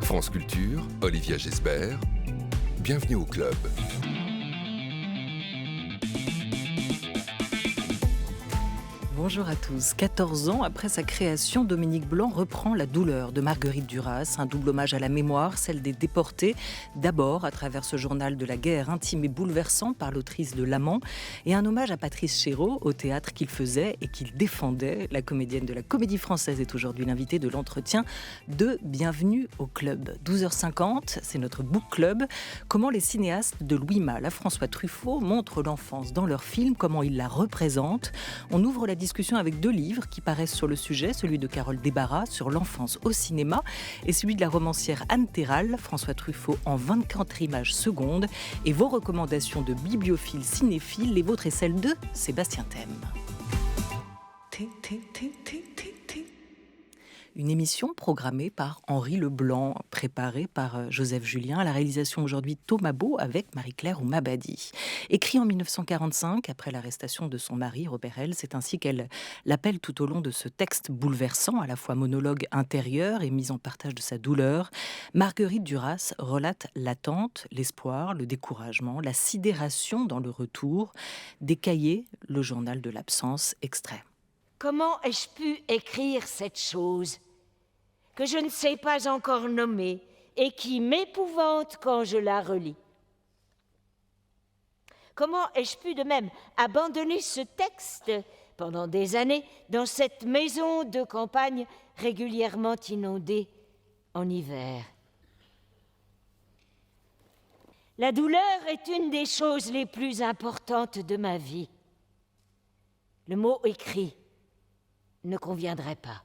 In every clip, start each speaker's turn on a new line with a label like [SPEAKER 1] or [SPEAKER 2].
[SPEAKER 1] France Culture, Olivia Gesbert, bienvenue au club.
[SPEAKER 2] Bonjour à tous. 14 ans après sa création, Dominique Blanc reprend La douleur de Marguerite Duras, un double hommage à la mémoire, celle des déportés, d'abord à travers ce journal de la guerre intime et bouleversant par l'autrice de L'Amant, et un hommage à Patrice Chéreau, au théâtre qu'il faisait et qu'il défendait. La comédienne de la Comédie Française est aujourd'hui l'invitée de l'entretien de Bienvenue au club. 12h50, c'est notre book club. Comment les cinéastes de Louis Malle à François Truffaut montrent l'enfance dans leurs films, comment ils la représentent. On ouvre la discussion avec deux livres qui paraissent sur le sujet, celui de Carole Desbarras sur l'enfance au cinéma et celui de la romancière Anne Terral, François Truffaut en 24 images secondes, et vos recommandations de bibliophiles cinéphiles, les vôtres et celles de Sébastien Thème. Une émission programmée par Henri Leblanc, préparée par Joseph Julien, à la réalisation aujourd'hui Thomas Beau avec Marie-Claire Oumabadi. Écrit en 1945, après l'arrestation de son mari Robert Hell, c'est ainsi qu'elle l'appelle tout au long de ce texte bouleversant, à la fois monologue intérieur et mise en partage de sa douleur. Marguerite Duras relate l'attente, l'espoir, le découragement, la sidération dans le retour. Des cahiers, le journal de l'absence, extrait.
[SPEAKER 3] Comment ai-je pu écrire cette chose que je ne sais pas encore nommer et qui m'épouvante quand je la relis? Comment ai-je pu de même abandonner ce texte pendant des années dans cette maison de campagne régulièrement inondée en hiver? La douleur est une des choses les plus importantes de ma vie. Le mot écrit ne conviendrait pas.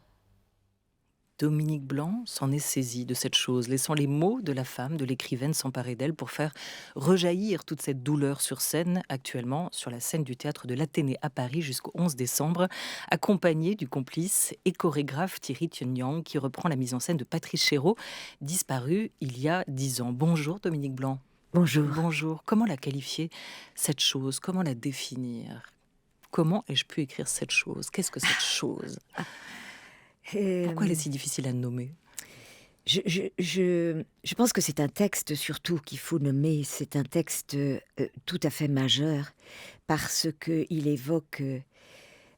[SPEAKER 2] Dominique Blanc s'en est saisi de cette chose, laissant les mots de la femme, de l'écrivaine s'emparer d'elle pour faire rejaillir toute cette douleur sur scène, actuellement sur la scène du théâtre de l'Athénée à Paris jusqu'au 11 décembre, accompagnée du complice et chorégraphe Thierry Thionyang qui reprend la mise en scène de Patrice Chéreau, disparu il y a 10 ans. Bonjour Dominique Blanc.
[SPEAKER 4] Bonjour.
[SPEAKER 2] Bonjour. Comment la qualifier, cette chose? Comment la définir? Comment ai-je pu écrire cette chose? Qu'est-ce que cette chose? Pourquoi elle est si difficile à nommer?
[SPEAKER 4] Je pense que c'est un texte surtout qu'il faut nommer. C'est un texte tout à fait majeur parce qu'il évoque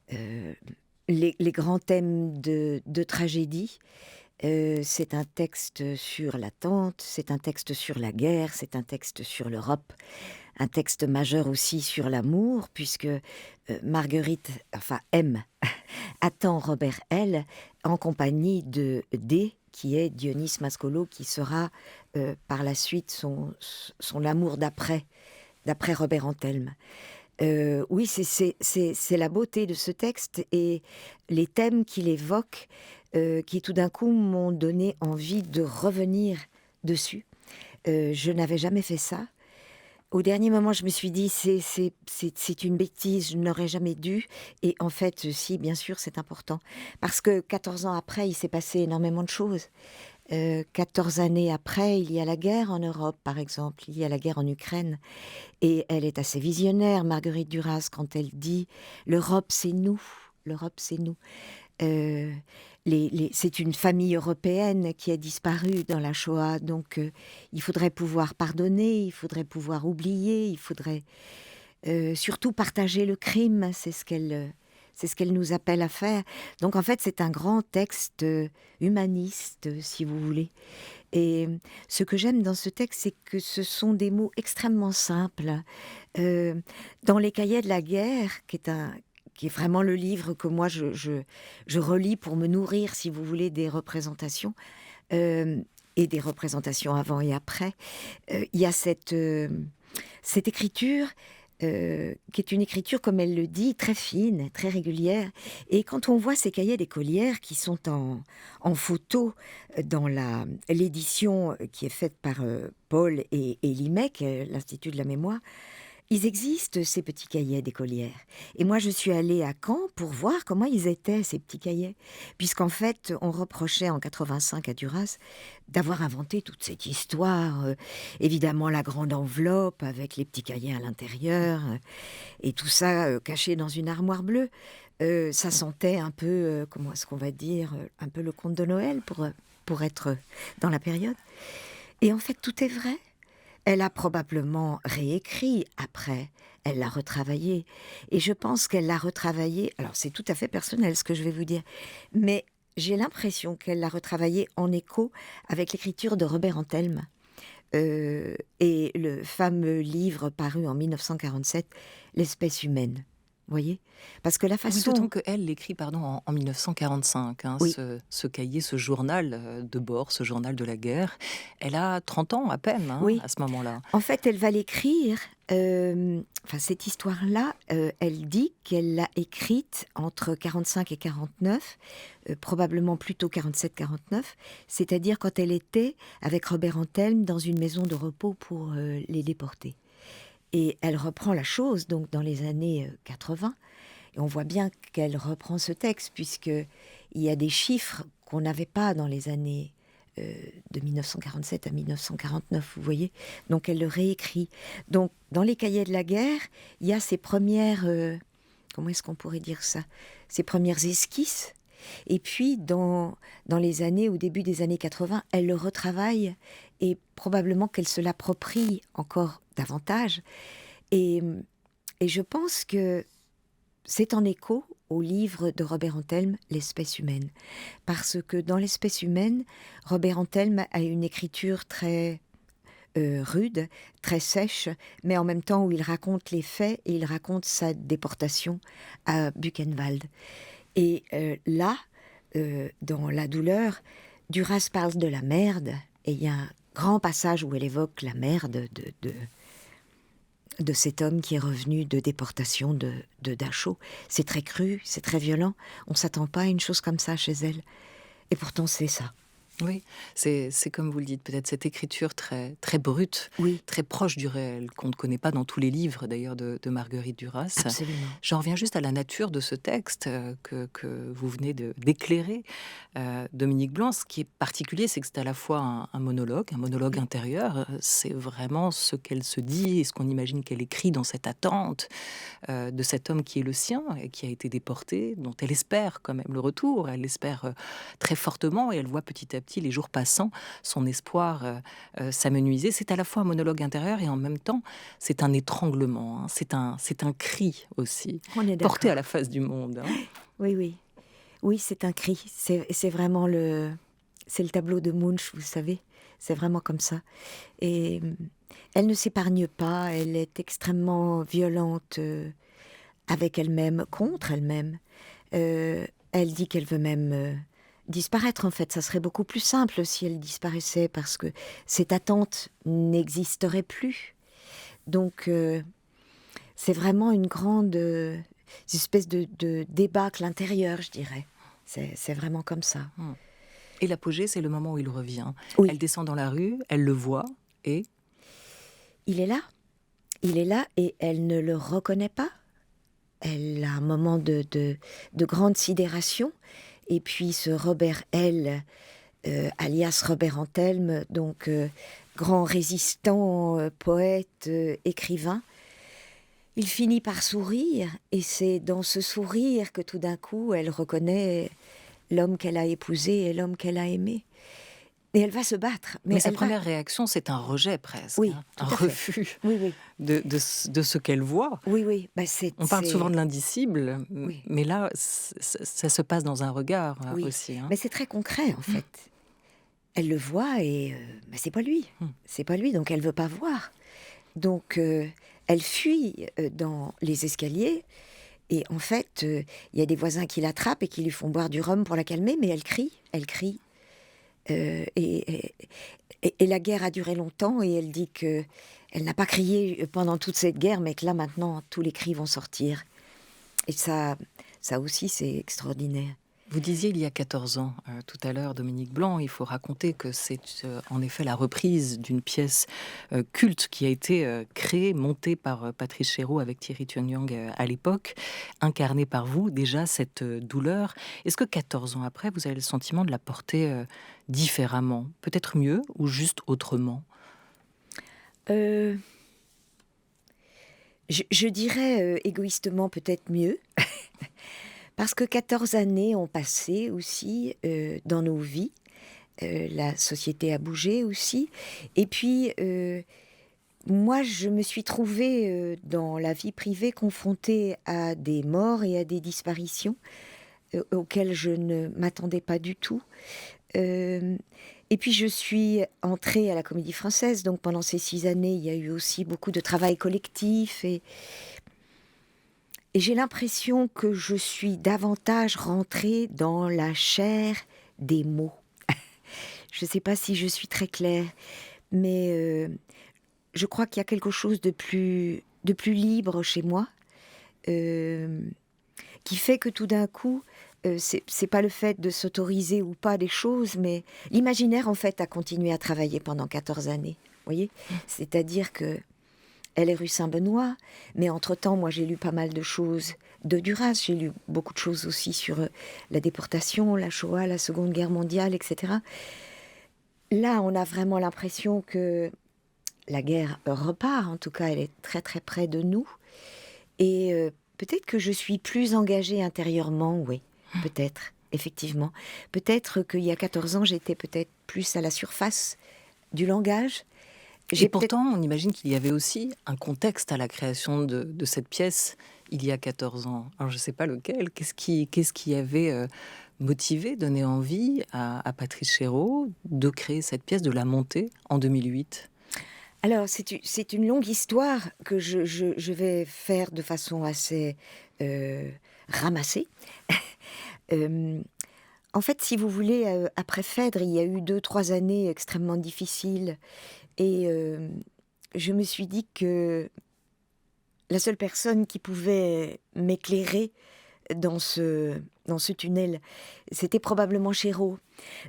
[SPEAKER 4] les grands thèmes de tragédie. C'est un texte sur l'attente, c'est un texte sur la guerre, c'est un texte sur l'Europe, un texte majeur aussi sur l'amour, puisque Marguerite, M, attend Robert Hell en compagnie de D, qui est Dionys Mascolo, qui sera par la suite son amour d'après Robert Antelme. Oui, c'est la beauté de ce texte et les thèmes qu'il évoque qui tout d'un coup m'ont donné envie de revenir dessus. Je n'avais jamais fait ça. Au dernier moment, je me suis dit, c'est une bêtise, je n'aurais jamais dû. Et en fait, si, bien sûr, c'est important. Parce que 14 ans après, il s'est passé énormément de choses. 14 années après, il y a la guerre en Europe, par exemple. Il y a la guerre en Ukraine. Et elle est assez visionnaire, Marguerite Duras, quand elle dit « L'Europe, c'est nous. L'Europe, c'est nous. » C'est une famille européenne qui a disparu dans la Shoah, donc il faudrait pouvoir pardonner, il faudrait pouvoir oublier, il faudrait surtout partager le crime, c'est ce qu'elle nous appelle à faire. Donc en fait c'est un grand texte humaniste, si vous voulez. Et ce que j'aime dans ce texte, c'est que ce sont des mots extrêmement simples. Dans Les Cahiers de la guerre, qui est vraiment le livre que moi je relis pour me nourrir, si vous voulez, des représentations, et des représentations avant et après. Il y a cette écriture qui est une écriture, comme elle le dit, très fine, très régulière. Et quand on voit ces cahiers d'écolières qui sont en photo dans l'édition qui est faite par Paul et l'IMEC, l'Institut de la mémoire, Ils existent, ces petits cahiers d'écolières. Et moi, je suis allée à Caen pour voir comment ils étaient, ces petits cahiers. Puisqu'en fait, on reprochait en 85 à Duras d'avoir inventé toute cette histoire. Évidemment, la grande enveloppe avec les petits cahiers à l'intérieur. Et tout ça caché dans une armoire bleue. Ça sentait un peu, comment est-ce qu'on va dire, un peu le conte de Noël pour être dans la période. Et en fait, tout est vrai. Elle a probablement réécrit après, elle l'a retravaillé. Et je pense qu'elle l'a retravaillé, alors c'est tout à fait personnel ce que je vais vous dire, mais j'ai l'impression qu'elle l'a retravaillé en écho avec l'écriture de Robert Antelme. Et le fameux livre paru en 1947, L'espèce humaine. Vous voyez ? Parce que la
[SPEAKER 2] Oui,
[SPEAKER 4] façon...
[SPEAKER 2] d'autant qu'elle l'écrit en 1945,
[SPEAKER 4] Oui.
[SPEAKER 2] ce cahier, ce journal de bord, ce journal de la guerre. Elle a 30 ans à peine
[SPEAKER 4] Oui.
[SPEAKER 2] à ce moment-là.
[SPEAKER 4] En fait, elle va l'écrire, cette histoire-là, elle dit qu'elle l'a écrite entre 45 et 49, probablement plutôt 47-49, c'est-à-dire quand elle était avec Robert Antelme dans une maison de repos pour les déportés. Et elle reprend la chose, donc, dans les années 80, et on voit bien qu'elle reprend ce texte, puisqu'il y a des chiffres qu'on n'avait pas dans les années de 1947 à 1949, vous voyez. Donc elle le réécrit. Donc dans les cahiers de la guerre, il y a ces premières, comment est-ce qu'on pourrait dire ça, ces premières esquisses. Et puis dans les années, au début des années 80, elle le retravaille et probablement qu'elle se l'approprie encore davantage. Et je pense que c'est en écho au livre de Robert Antelme, L'espèce humaine. Parce que dans L'espèce humaine, Robert Antelme a une écriture très rude, très sèche, mais en même temps où il raconte les faits et il raconte sa déportation à Buchenwald. Et là, dans La douleur, Duras parle de la merde, et il y a un grand passage où elle évoque la merde de cet homme qui est revenu de déportation de Dachau. C'est très cru, c'est très violent. On ne s'attend pas à une chose comme ça chez elle. Et pourtant, c'est ça.
[SPEAKER 2] Oui, c'est comme vous le dites, peut-être cette écriture très, très brute,
[SPEAKER 4] Oui.
[SPEAKER 2] très proche du réel, qu'on ne connaît pas dans tous les livres d'ailleurs de Marguerite Duras.
[SPEAKER 4] Absolument.
[SPEAKER 2] J'en reviens juste à la nature de ce texte que vous venez d'éclairer, Dominique Blanc. Ce qui est particulier, c'est que c'est à la fois un monologue intérieur. C'est vraiment ce qu'elle se dit et ce qu'on imagine qu'elle écrit dans cette attente de cet homme qui est le sien et qui a été déporté, dont elle espère quand même le retour. Elle l'espère très fortement et elle voit petit à petit les jours passant, son espoir s'amenuiser. C'est à la fois un monologue intérieur et en même temps, c'est un étranglement. C'est un cri aussi, porté à la face du monde.
[SPEAKER 4] Oui. Oui, c'est un cri. C'est vraiment c'est le tableau de Munch, vous savez. C'est vraiment comme ça. Et elle ne s'épargne pas. Elle est extrêmement violente avec elle-même, contre elle-même. Elle dit qu'elle veut même disparaître, en fait. Ça serait beaucoup plus simple si elle disparaissait, parce que cette attente n'existerait plus. Donc, c'est vraiment une grande espèce de débâcle intérieur, je dirais. C'est vraiment comme ça.
[SPEAKER 2] Et l'apogée, c'est le moment où il revient.
[SPEAKER 4] Oui.
[SPEAKER 2] Elle descend dans la rue, elle le voit, et... Il
[SPEAKER 4] est là, et elle ne le reconnaît pas. Elle a un moment de grande sidération. Et puis ce Robert L., alias Robert Antelme, donc grand résistant, poète, écrivain, il finit par sourire, et c'est dans ce sourire que tout d'un coup elle reconnaît l'homme qu'elle a épousé et l'homme qu'elle a aimé. Et elle va se battre.
[SPEAKER 2] Mais sa première réaction, c'est un rejet presque,
[SPEAKER 4] oui,
[SPEAKER 2] un refus
[SPEAKER 4] oui.
[SPEAKER 2] De ce qu'elle voit.
[SPEAKER 4] Oui.
[SPEAKER 2] On parle souvent de l'indicible,
[SPEAKER 4] oui.
[SPEAKER 2] Mais là, ça se passe dans un regard aussi.
[SPEAKER 4] Mais c'est très concret, en fait. Elle le voit et c'est pas lui. C'est pas lui, donc elle veut pas voir. Donc elle fuit dans les escaliers. Et en fait, il y a des voisins qui l'attrapent et qui lui font boire du rhum pour la calmer, mais elle crie. Et la guerre a duré longtemps, et elle dit qu'elle n'a pas crié pendant toute cette guerre, mais que là, maintenant, tous les cris vont sortir. Et ça aussi, c'est extraordinaire.
[SPEAKER 2] Vous disiez il y a 14 ans, tout à l'heure, Dominique Blanc, il faut raconter que c'est en effet la reprise d'une pièce culte qui a été créée, montée par Patrice Chéreau avec Thierry Tuanyang à l'époque, incarnée par vous, déjà cette douleur. Est-ce que 14 ans après, vous avez le sentiment de la porter différemment, peut-être mieux ou juste autrement?
[SPEAKER 4] Je dirais égoïstement peut-être mieux. Parce que 14 années ont passé aussi dans nos vies. La société a bougé aussi. Et puis, moi, je me suis trouvée dans la vie privée confrontée à des morts et à des disparitions auxquelles je ne m'attendais pas du tout. Et puis, je suis entrée à la Comédie Française. Donc, pendant ces 6 années, il y a eu aussi beaucoup de travail collectif et j'ai l'impression que je suis davantage rentrée dans la chair des mots. Je ne sais pas si je suis très claire, mais je crois qu'il y a quelque chose de plus libre chez moi, qui fait que tout d'un coup, c'est pas le fait de s'autoriser ou pas des choses, mais l'imaginaire, en fait, a continué à travailler pendant 14 années. Vous voyez ? C'est-à-dire que elle est rue Saint-Benoît, mais entre-temps, moi, j'ai lu pas mal de choses de Duras. J'ai lu beaucoup de choses aussi sur la déportation, la Shoah, la Seconde Guerre mondiale, etc. Là, on a vraiment l'impression que la guerre repart. En tout cas, elle est très, très près de nous. Et peut-être que je suis plus engagée intérieurement, oui, peut-être, effectivement. Peut-être qu'il y a 14 ans, j'étais peut-être plus à la surface du langage.
[SPEAKER 2] Et pourtant, on imagine qu'il y avait aussi un contexte à la création de cette pièce il y a 14 ans. Alors, je ne sais pas lequel. Qu'est-ce qui avait motivé, donné envie à Patrice Chéreau de créer cette pièce, de la monter en 2008 ?
[SPEAKER 4] Alors, c'est une longue histoire que je vais faire de façon assez ramassée. En fait, si vous voulez, après Phèdre, il y a eu 2-3 années extrêmement difficiles. Et je me suis dit que la seule personne qui pouvait m'éclairer dans ce tunnel, c'était probablement Chéreau.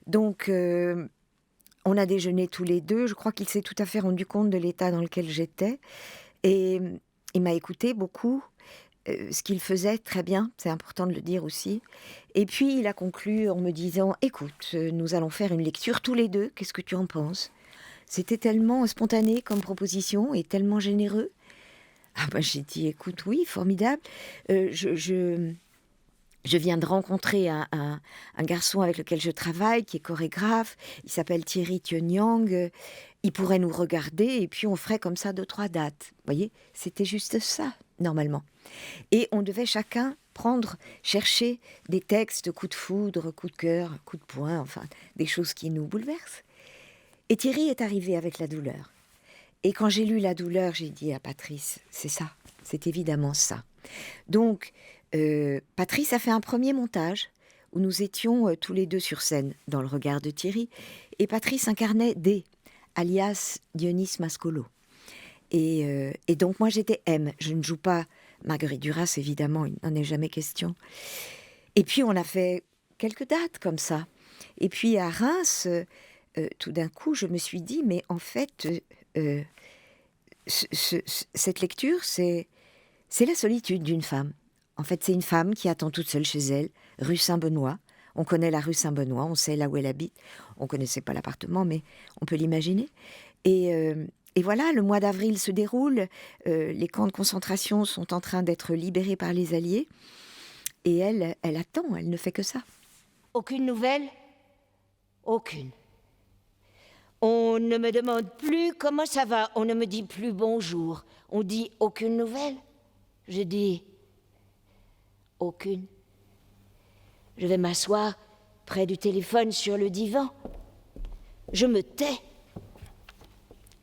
[SPEAKER 4] Donc, on a déjeuné tous les deux. Je crois qu'il s'est tout à fait rendu compte de l'état dans lequel j'étais. Et il m'a écouté beaucoup. Ce qu'il faisait très bien, c'est important de le dire aussi. Et puis, il a conclu en me disant « Écoute, nous allons faire une lecture tous les deux. Qu'est-ce que tu en penses ?» C'était tellement spontané comme proposition et tellement généreux. Ah ben, j'ai dit, écoute, oui, formidable. Je viens de rencontrer un garçon avec lequel je travaille, qui est chorégraphe. Il s'appelle Thierry Tuanyang. Il pourrait nous regarder et puis on ferait comme ça 2-3 dates. Vous voyez, c'était juste ça, normalement. Et on devait chacun chercher des textes, coups de foudre, coups de cœur, coups de poing, enfin, des choses qui nous bouleversent. Et Thierry est arrivé avec la douleur. Et quand j'ai lu la douleur, j'ai dit à Patrice, c'est ça, c'est évidemment ça. Donc, Patrice a fait un premier montage où nous étions tous les deux sur scène, dans le regard de Thierry, et Patrice incarnait D, alias Dionys Mascolo. Et donc moi j'étais M, je ne joue pas Marguerite Duras, évidemment, il n'en est jamais question. Et puis on a fait quelques dates comme ça. Et puis à Reims... tout d'un coup, je me suis dit, mais en fait, cette lecture, c'est la solitude d'une femme. En fait, c'est une femme qui attend toute seule chez elle, rue Saint-Benoît. On connaît la rue Saint-Benoît, on sait là où elle habite. On ne connaissait pas l'appartement, mais on peut l'imaginer. Et voilà, le mois d'avril se déroule, les camps de concentration sont en train d'être libérés par les Alliés. Et elle attend, elle ne fait que ça.
[SPEAKER 3] Aucune nouvelle ? Aucune. On ne me demande plus comment ça va, on ne me dit plus bonjour. On dit aucune nouvelle. Je dis aucune. Je vais m'asseoir près du téléphone sur le divan. Je me tais.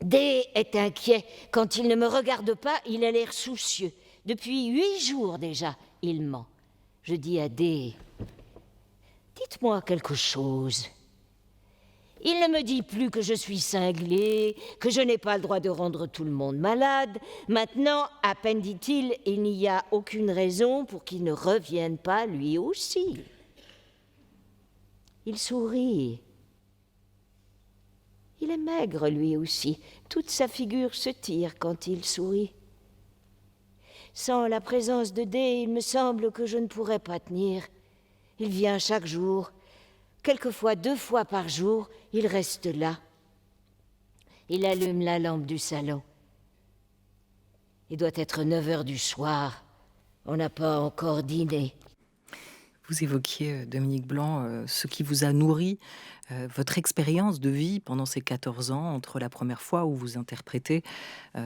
[SPEAKER 3] D est inquiet. Quand il ne me regarde pas, il a l'air soucieux. Depuis 8 jours déjà, il ment. Je dis à D, dites-moi quelque chose. Il ne me dit plus que je suis cinglé, que je n'ai pas le droit de rendre tout le monde malade. Maintenant, à peine dit-il, il n'y a aucune raison pour qu'il ne revienne pas lui aussi. Il sourit. Il est maigre, lui aussi. Toute sa figure se tire quand il sourit. Sans la présence de D, il me semble que je ne pourrais pas tenir. Il vient chaque jour. Quelquefois 2 fois par jour, il reste là. Il allume la lampe du salon. Il doit être 9 heures du soir. On n'a pas encore dîné.
[SPEAKER 2] Vous évoquiez, Dominique Blanc, ce qui vous a nourri, votre expérience de vie pendant ces 14 ans, entre la première fois où vous interprétez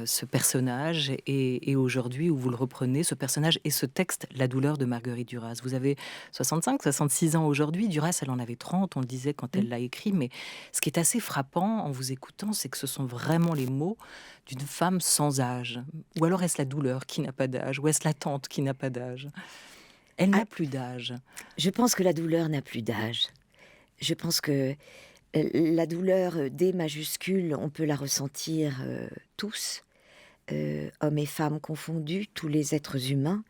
[SPEAKER 2] ce personnage et aujourd'hui où vous le reprenez, ce personnage et ce texte, La douleur de Marguerite Duras. Vous avez 65, 66 ans aujourd'hui. Duras, elle en avait 30, on le disait quand elle l'a écrit. Mais ce qui est assez frappant en vous écoutant, c'est que ce sont vraiment les mots d'une femme sans âge. Ou alors est-ce la douleur qui n'a pas d'âge? Ou est-ce l'attente qui n'a pas d'âge? Elle n'a plus d'âge.
[SPEAKER 4] Je pense que la douleur n'a plus d'âge. Je pense que la douleur D majuscule, on peut la ressentir tous, hommes et femmes confondus, tous les êtres humains.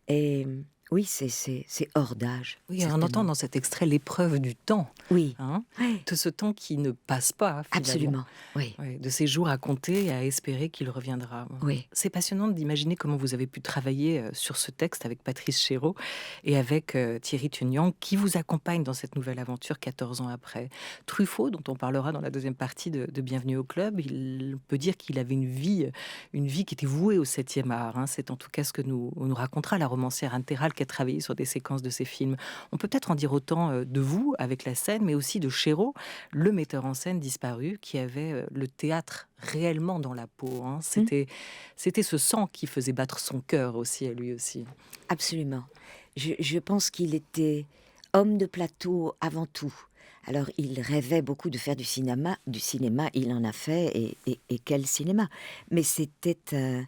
[SPEAKER 4] Et oui, c'est hors d'âge.
[SPEAKER 2] Oui, on
[SPEAKER 4] certainement.
[SPEAKER 2] entend dans cet extrait l'épreuve du temps,
[SPEAKER 4] Oui,
[SPEAKER 2] de ce temps qui ne passe pas, finalement.
[SPEAKER 4] absolument. Oui,
[SPEAKER 2] Ouais, de ces jours à compter et à espérer qu'il reviendra.
[SPEAKER 4] oui.
[SPEAKER 2] C'est passionnant d'imaginer comment vous avez pu travailler sur ce texte avec Patrice Chéreau et avec Thierry Tunyang, qui vous accompagne dans cette nouvelle aventure 14 ans après. Truffaut, dont on parlera dans la deuxième partie de Bienvenue au Club, on peut dire qu'il avait une vie qui était vouée au 7e art. Hein. C'est en tout cas ce que nous racontera la romancière Anne Terral, qui a travaillé sur des séquences de ses films. On peut peut-être en dire autant de vous avec la scène, mais aussi de Chéreau, le metteur en scène disparu, qui avait le théâtre réellement dans la peau. Hein. C'était ce sang qui faisait battre son cœur aussi, à lui aussi.
[SPEAKER 4] Absolument. Je pense qu'il était homme de plateau avant tout. Alors, il rêvait beaucoup de faire du cinéma. Il en a fait, et quel cinéma. Mais c'était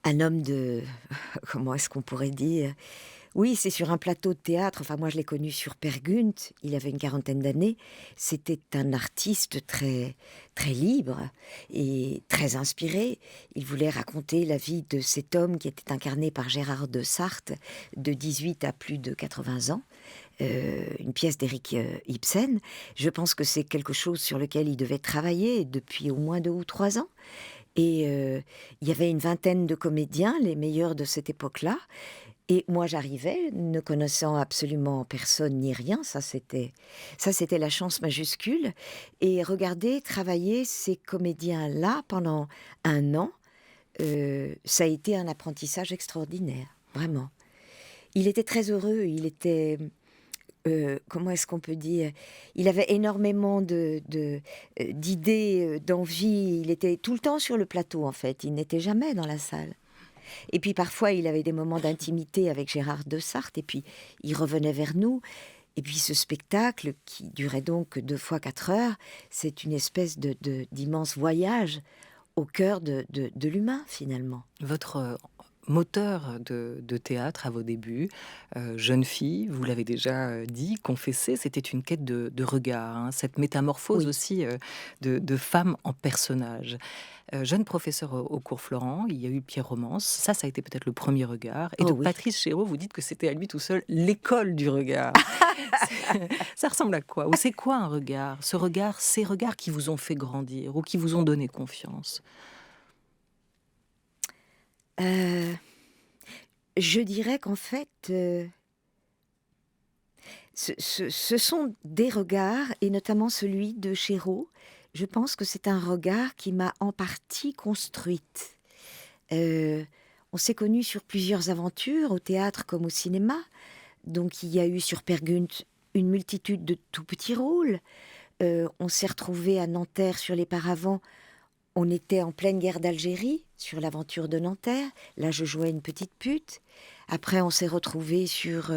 [SPEAKER 4] un homme de... Comment est-ce qu'on pourrait dire? Oui, c'est sur un plateau de théâtre. Enfin, moi, je l'ai connu sur Per Gunt. Il avait une 40aine d'années. C'était un artiste très, très libre et très inspiré. Il voulait raconter la vie de cet homme qui était incarné par Gérard de Sarthe, de 18 à plus de 80 ans. Une pièce d'Éric Ibsen. Je pense que c'est quelque chose sur lequel il devait travailler depuis au moins 2 ou 3 ans. Et il y avait une vingtaine de comédiens, les meilleurs de cette époque-là. Et moi, j'arrivais, ne connaissant absolument personne ni rien, ça c'était la chance majuscule. Et regarder travailler ces comédiens-là pendant 1 an, ça a été un apprentissage extraordinaire, vraiment. Il était très heureux, il était... comment est-ce qu'on peut dire? Il avait énormément d'idées, d'envie. Il était tout le temps sur le plateau, en fait. Il n'était jamais dans la salle. Et puis parfois, il avait des moments d'intimité avec Gérard de Sarthe, et puis il revenait vers nous. Et puis ce spectacle, qui durait donc 2 fois 4 heures, c'est une espèce d'immense voyage au cœur de l'humain, finalement.
[SPEAKER 2] Votre moteur de théâtre à vos débuts, jeune fille, vous l'avez déjà dit, confessé, c'était une quête de regard, hein, cette métamorphose aussi de femme en personnage. Jeune professeur au cours Florent, il y a eu Pierre Romance, ça a été peut-être le premier regard. Et Patrice Chéreau, vous dites que c'était à lui tout seul l'école du regard. Ça ressemble à quoi? Ou c'est quoi un regard? Ces regards qui vous ont fait grandir ou qui vous ont donné confiance?
[SPEAKER 4] Je dirais qu'en fait, ce sont des regards, et notamment celui de Chéreau. Je pense que c'est un regard qui m'a en partie construite. On s'est connus sur plusieurs aventures, au théâtre comme au cinéma. Donc il y a eu sur Per Gunt une multitude de tout petits rôles. On s'est retrouvés à Nanterre sur les paravents. On était en pleine guerre d'Algérie, sur l'aventure de Nanterre. Là, je jouais une petite pute. Après, on s'est retrouvés sur...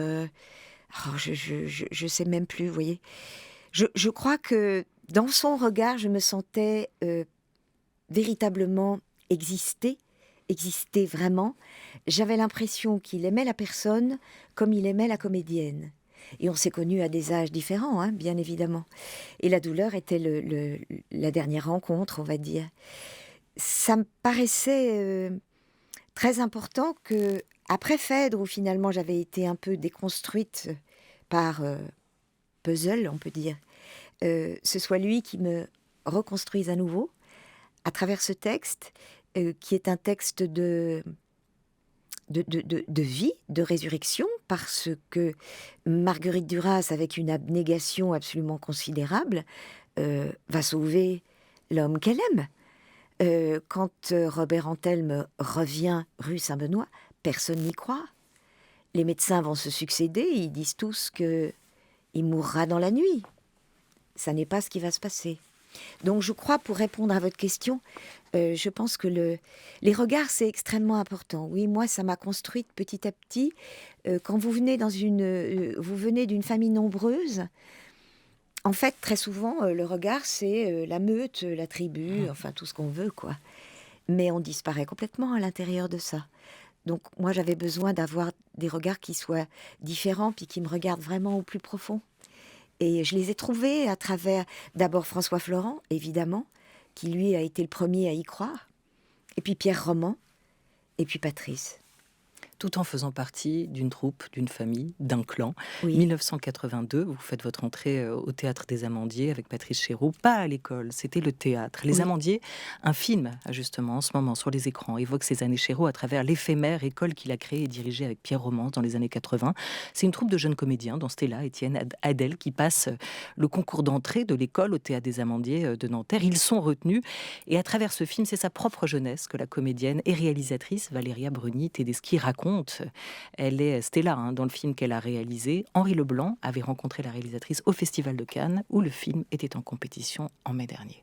[SPEAKER 4] je sais même plus, vous voyez. Je crois que dans son regard, je me sentais véritablement exister vraiment. J'avais l'impression qu'il aimait la personne comme il aimait la comédienne. Et on s'est connus à des âges différents, hein, bien évidemment. Et la douleur était la dernière rencontre, on va dire. Ça me paraissait très important que, après Phèdre, où finalement j'avais été un peu déconstruite par puzzle, on peut dire, ce soit lui qui me reconstruise à nouveau à travers ce texte, qui est un texte de vie, de résurrection, parce que Marguerite Duras, avec une abnégation absolument considérable, va sauver l'homme qu'elle aime. Quand Robert Antelme revient rue Saint-Benoît, personne n'y croit. Les médecins vont se succéder, ils disent tous qu'il mourra dans la nuit. Ça n'est pas ce qui va se passer. Donc je crois, pour répondre à votre question, je pense que les regards, c'est extrêmement important. Oui, moi, ça m'a construite petit à petit. Quand vous venez vous venez d'une famille nombreuse, en fait, très souvent, le regard, c'est la meute, la tribu, enfin tout ce qu'on veut, quoi. Mais on disparaît complètement à l'intérieur de ça. Donc moi, j'avais besoin d'avoir des regards qui soient différents, puis qui me regardent vraiment au plus profond. Et je les ai trouvés à travers, d'abord François Florent, évidemment, qui lui a été le premier à y croire, et puis Pierre Roman, et puis Patrice.
[SPEAKER 2] Tout en faisant partie d'une troupe, d'une famille, d'un clan.
[SPEAKER 4] Oui.
[SPEAKER 2] 1982, vous faites votre entrée au Théâtre des Amandiers avec Patrice Chéreau. Pas à l'école, c'était le théâtre. Les Amandiers, un film, justement, en ce moment, sur les écrans, évoque ces années Chéreau à travers l'éphémère école qu'il a créée et dirigée avec Pierre Romance dans les années 80. C'est une troupe de jeunes comédiens, dont Stella, Étienne, Adèle, qui passent le concours d'entrée de l'école au Théâtre des Amandiers de Nanterre. Ils sont retenus. Et à travers ce film, c'est sa propre jeunesse que la comédienne et réalisatrice Valéria Bruni-Tedeschi raconte. Elle est Stella dans le film qu'elle a réalisé. Henri Leblanc avait rencontré la réalisatrice au Festival de Cannes où le film était en compétition en mai dernier.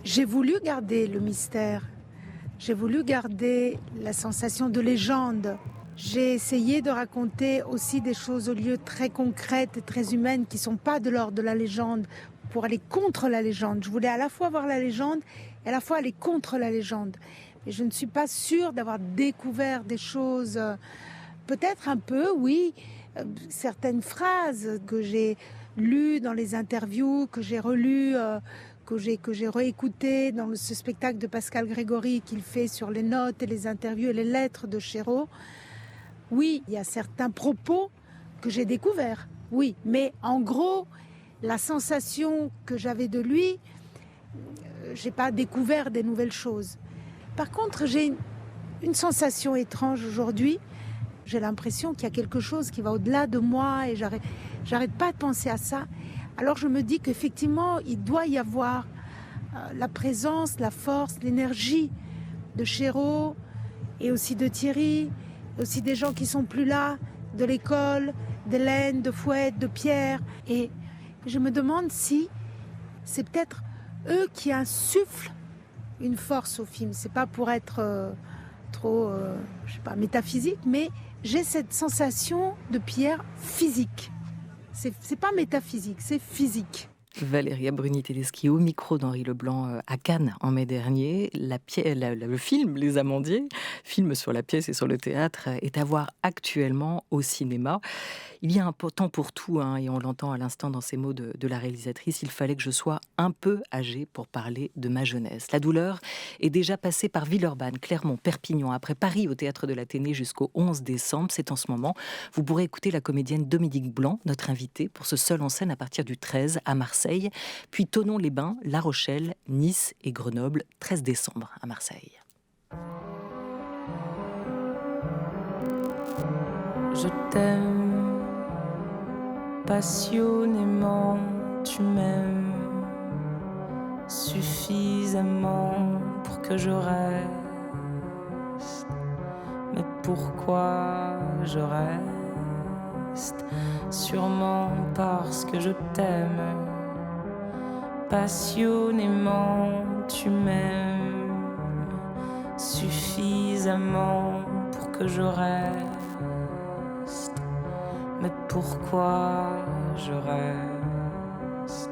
[SPEAKER 5] J'ai voulu garder le mystère. J'ai voulu garder la sensation de légende. J'ai essayé de raconter aussi des choses au lieu très concrètes et très humaines qui ne sont pas de l'ordre de la légende pour aller contre la légende. Je voulais à la fois voir la légende et à la fois aller contre la légende. Et je ne suis pas sûre d'avoir découvert des choses, peut-être un peu, oui, certaines phrases que j'ai lues dans les interviews, que j'ai relues, que j'ai réécoutées dans ce spectacle de Pascal Grégory qu'il fait sur les notes et les interviews et les lettres de Chéreau. Oui, il y a certains propos que j'ai découverts, oui, mais en gros, la sensation que j'avais de lui, j'ai pas découvert des nouvelles choses. Par contre, j'ai une sensation étrange aujourd'hui. J'ai l'impression qu'il y a quelque chose qui va au-delà de moi et j'arrête pas de penser à ça. Alors je me dis qu'effectivement, il doit y avoir la présence, la force, l'énergie de Chéreau et aussi de Thierry, et aussi des gens qui sont plus là, de l'école, d'Hélène, de Fouette, de Pierre. Et je me demande si c'est peut-être eux qui insufflent une force au film. C'est pas pour être trop, je sais pas, métaphysique, mais j'ai cette sensation de Pierre physique. C'est pas métaphysique, c'est physique.
[SPEAKER 2] Valéria Bruni-Tedeschi au micro d'Henri Leblanc à Cannes en mai dernier. Le film Les Amandiers, film sur la pièce et sur le théâtre, est à voir actuellement au cinéma. Il y a un temps pour tout, et on l'entend à l'instant dans ces mots de la réalisatrice. Il fallait que je sois un peu âgée pour parler de ma jeunesse. La douleur est déjà passée par Villeurbanne, Clermont, Perpignan, après Paris au Théâtre de l'Athénée jusqu'au 11 décembre. C'est en ce moment. Vous pourrez écouter la comédienne Dominique Blanc, notre invitée, pour ce seul en scène à partir du 13 à Marseille, puis Thonon-les-Bains, La Rochelle, Nice et Grenoble, 13 décembre à Marseille.
[SPEAKER 6] Je t'aime passionnément, tu m'aimes suffisamment pour que je reste. Mais pourquoi je reste? Sûrement parce que je t'aime passionnément, tu m'aimes suffisamment pour que je reste. Mais pourquoi je reste?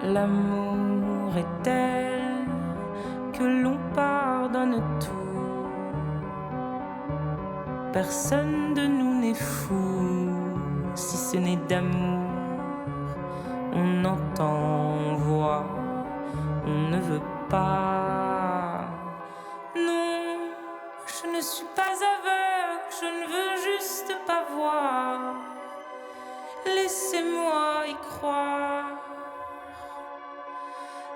[SPEAKER 6] L'amour est tel que l'on pardonne tout. Personne de nous n'est fou si ce n'est d'amour. On entend, on voit, on ne veut pas. Non, je ne suis pas aveugle, je ne veux juste pas voir laissez-moi y croire.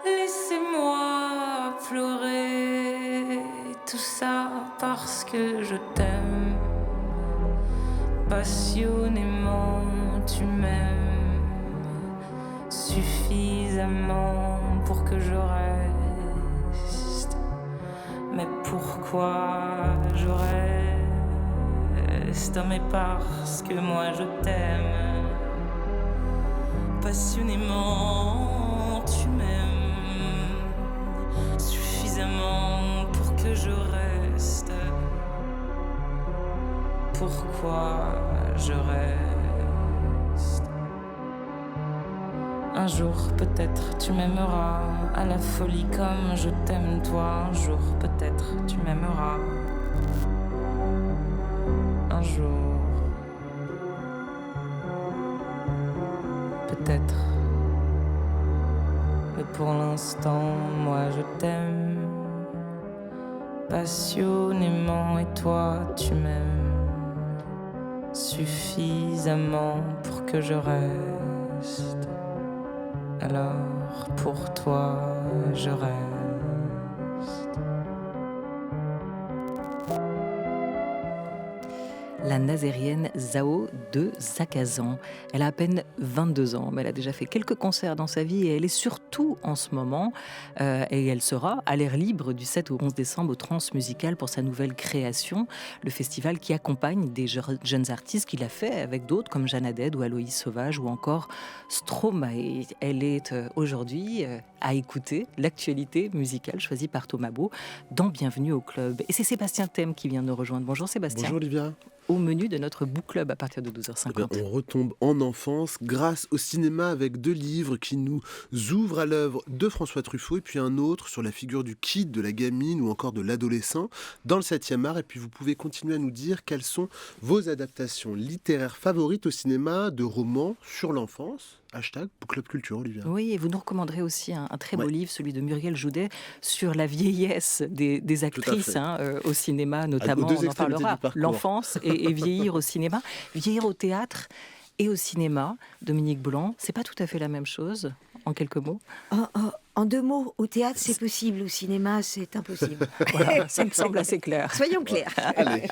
[SPEAKER 6] Laissez-moi pleurer, tout ça parce que je t'aime. Passionnément, tu m'aimes suffisamment pour que je reste. Mais pourquoi je reste? Mais parce que moi je t'aime. Passionnément, tu m'aimes suffisamment pour que je reste. Pourquoi je reste? Un jour peut-être tu m'aimeras à la folie comme je t'aime toi. Un jour peut-être tu m'aimeras. Un jour peut-être. Mais pour l'instant moi je t'aime passionnément et toi tu m'aimes suffisamment pour que je reste. Alors pour toi je reste.
[SPEAKER 2] La nazérienne Zao de Zakazan. Elle a à peine 22 ans, mais elle a déjà fait quelques concerts dans sa vie et elle est surtout en ce moment, et elle sera à l'air libre du 7 au 11 décembre au Transmusical pour sa nouvelle création, le festival qui accompagne des jeunes artistes qu'il a fait avec d'autres comme Jeanne Haddad ou Aloïs Sauvage ou encore Stromae. Elle est aujourd'hui à écouter l'actualité musicale choisie par Thomas Beau dans Bienvenue au Club. Et c'est Sébastien Thème qui vient nous rejoindre. Bonjour Sébastien.
[SPEAKER 7] Bonjour Olivia.
[SPEAKER 2] Au menu de notre book club à partir de 12h50.
[SPEAKER 7] On retombe en enfance grâce au cinéma avec 2 livres qui nous ouvrent à l'œuvre de François Truffaut et puis un autre sur la figure du kid, de la gamine ou encore de l'adolescent dans le 7e art. Et puis vous pouvez continuer à nous dire quelles sont vos adaptations littéraires favorites au cinéma de romans sur l'enfance. Book Club Culture, Olivia.
[SPEAKER 2] Oui, et vous nous recommanderez aussi un très beau livre, celui de Muriel Joudet, sur la vieillesse des actrices au cinéma, notamment, on en parlera, l'enfance et vieillir au cinéma. Vieillir au théâtre et au cinéma, Dominique Blanc, c'est pas tout à fait la même chose, en quelques mots.
[SPEAKER 4] En 2 mots, au théâtre c'est possible, au cinéma c'est impossible.
[SPEAKER 2] Voilà, ça me semble assez clair.
[SPEAKER 4] Soyons clairs.
[SPEAKER 7] Allez.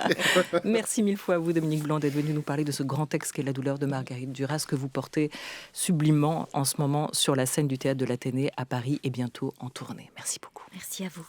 [SPEAKER 2] Merci mille fois à vous, Dominique Blanc, d'être venu nous parler de ce grand texte qu'est La douleur de Marguerite Duras, que vous portez sublimement en ce moment sur la scène du théâtre de l'Athénée à Paris et bientôt en tournée. Merci beaucoup.
[SPEAKER 4] Merci à vous.